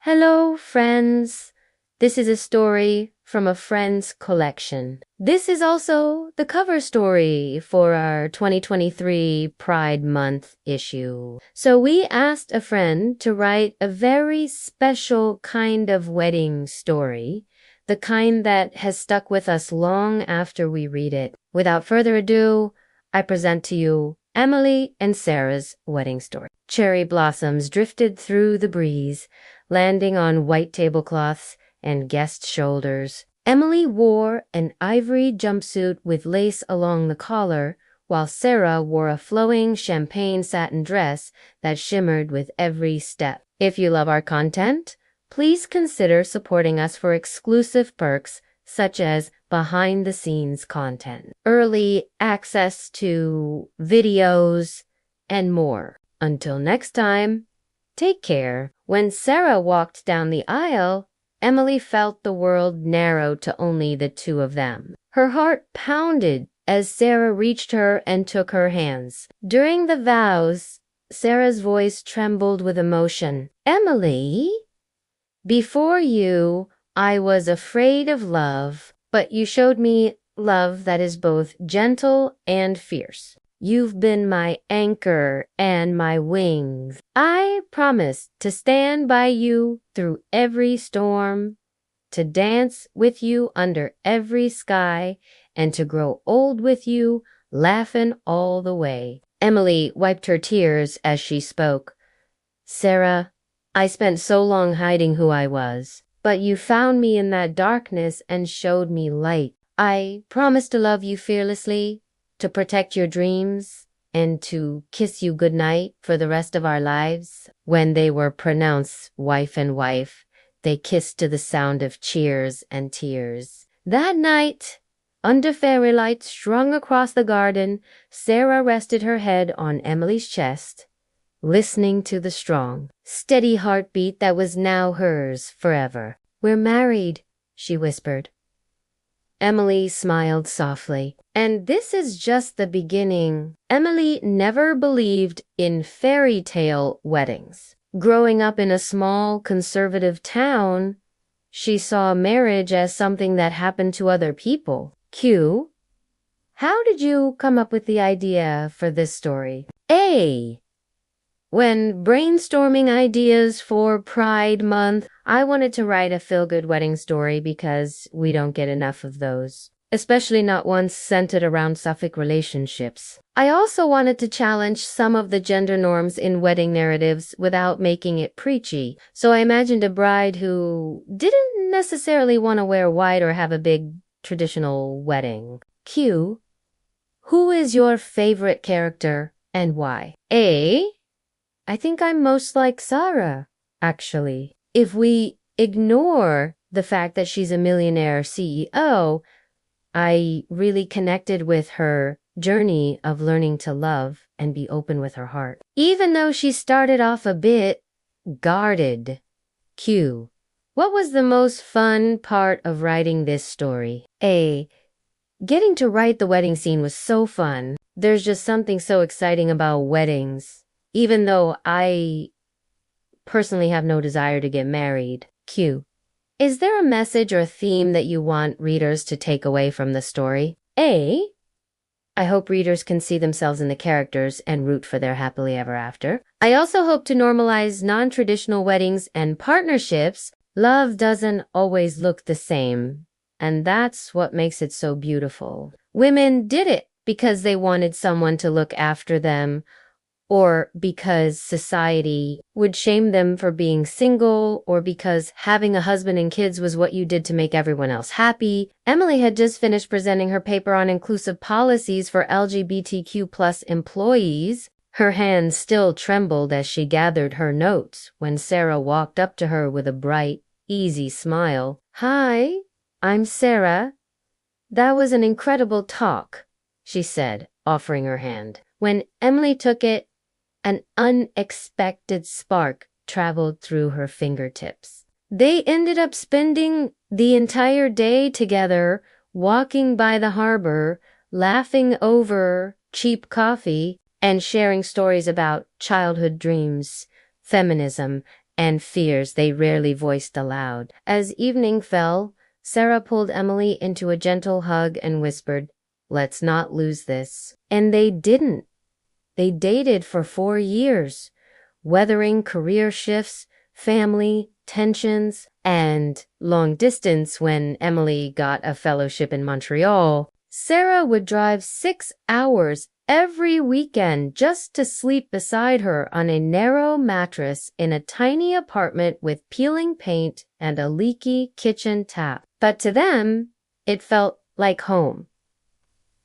Hello, friends. This is a story from a friend's collection. This is also the cover story for our 2023 Pride Month issue. So we asked a friend to write a very special kind of wedding story, the kind that has stuck with us long after we read it. Without further ado, I present to you Emily and Sarah's wedding story. Cherry blossoms drifted through the breeze, landing on white tablecloths and guest shoulders. Emily wore an ivory jumpsuit with lace along the collar, while Sarah wore a flowing champagne satin dress that shimmered with every step. If you love our content, please consider supporting us for exclusive perks such as behind-the-scenes content, early access to videos, and more. Until next time, take care. When Sarah walked down the aisle, Emily felt the world narrow to only the two of them. Her heart pounded as Sarah reached her and took her hands. During the vows, Sarah's voice trembled with emotion. "Emily, before you, I was afraid of love, but you showed me love that is both gentle and fierce. You've been my anchor and my wings. I promise to stand by you through every storm, to dance with you under every sky, and to grow old with you, laughing all the way." Emily wiped her tears as she spoke. "Sarah, I spent so long hiding who I was, but you found me in that darkness and showed me light. I promise to love you fearlessly, to protect your dreams, and to kiss you goodnight for the rest of our lives." When they were pronounced wife and wife, they kissed to the sound of cheers and tears. That night, under fairy lights strung across the garden, Sarah rested her head on Emily's chest, listening to the strong, steady heartbeat that was now hers forever. "We're married," she whispered. Emily smiled softly. And this is just the beginning. Emily never believed in fairy tale weddings. Growing up in a small conservative town, she saw marriage as something that happened to other people. Q, how did you come up with the idea for this story? A, when brainstorming ideas for Pride Month, I wanted to write a feel-good wedding story because we don't get enough of those, especially not ones centered around Suffolk relationships. I also wanted to challenge some of the gender norms in wedding narratives without making it preachy, so I imagined a bride who didn't necessarily want to wear white or have a big traditional wedding. Q, who is your favorite character and why? A, I think I'm most like Sarah, actually. If we ignore the fact that she's a millionaire CEO, I really connected with her journey of learning to love and be open with her heart, even though she started off a bit guarded. Q, what was the most fun part of writing this story? A, getting to write the wedding scene was so fun. There's just something so exciting about weddings, even though I personally have no desire to get married. Q, is there a message or theme that you want readers to take away from the story? A, I hope readers can see themselves in the characters and root for their happily ever after. I also hope to normalize non-traditional weddings and partnerships. Love doesn't always look the same, and that's what makes it so beautiful. Women did it because they wanted someone to look after them, or because society would shame them for being single, or because having a husband and kids was what you did to make everyone else happy. Emily had just finished presenting her paper on inclusive policies for LGBTQ+ employees. Her hands still trembled as she gathered her notes when Sarah walked up to her with a bright, easy smile. "Hi, I'm Sarah. That was an incredible talk," she said, offering her hand. When Emily took it, an unexpected spark traveled through her fingertips. They ended up spending the entire day together, walking by the harbor, laughing over cheap coffee, and sharing stories about childhood dreams, feminism, and fears they rarely voiced aloud. As evening fell, Sarah pulled Emily into a gentle hug and whispered, "Let's not lose this." And they didn't. They dated for 4 years, weathering career shifts, family, tensions, and long distance. When Emily got a fellowship in Montreal, Sarah would drive 6 hours every weekend just to sleep beside her on a narrow mattress in a tiny apartment with peeling paint and a leaky kitchen tap. But to them, it felt like home.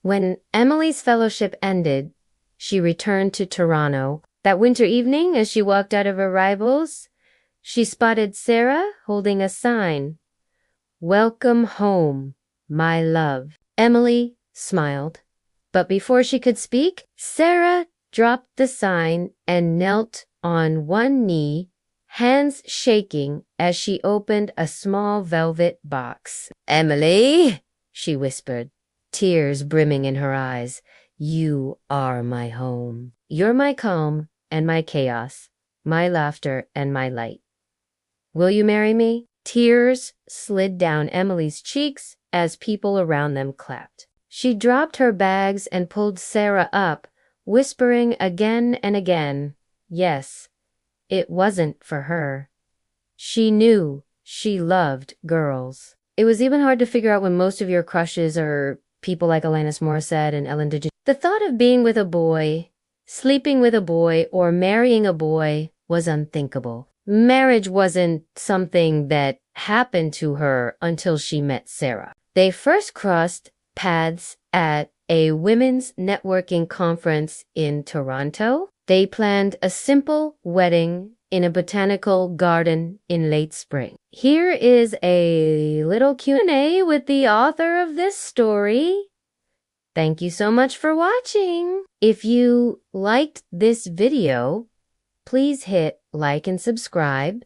When Emily's fellowship ended, she returned to Toronto. That winter evening, as she walked out of Arrivals, she spotted Sarah holding a sign, "Welcome home, my love." Emily smiled, but before she could speak, Sarah dropped the sign and knelt on one knee, hands shaking as she opened a small velvet box. "Emily," she whispered, tears brimming in her eyes, "you are my home. You're my calm and my chaos, my laughter and my light. Will you marry me?" Tears slid down Emily's cheeks as people around them clapped. She dropped her bags and pulled Sarah up, whispering again and again, yes, it wasn't for her. She knew she loved girls. It was even hard to figure out when most of your crushes are people like Alanis Morissette and Ellen DeGeneres. The thought of being with a boy, sleeping with a boy, or marrying a boy was unthinkable. Marriage wasn't something that happened to her until she met Sarah. They first crossed paths at a women's networking conference in Toronto. They planned a simple wedding in a botanical garden in late spring. Here is a little Q&A with the author of this story. Thank you so much for watching. If you liked this video, please hit like and subscribe.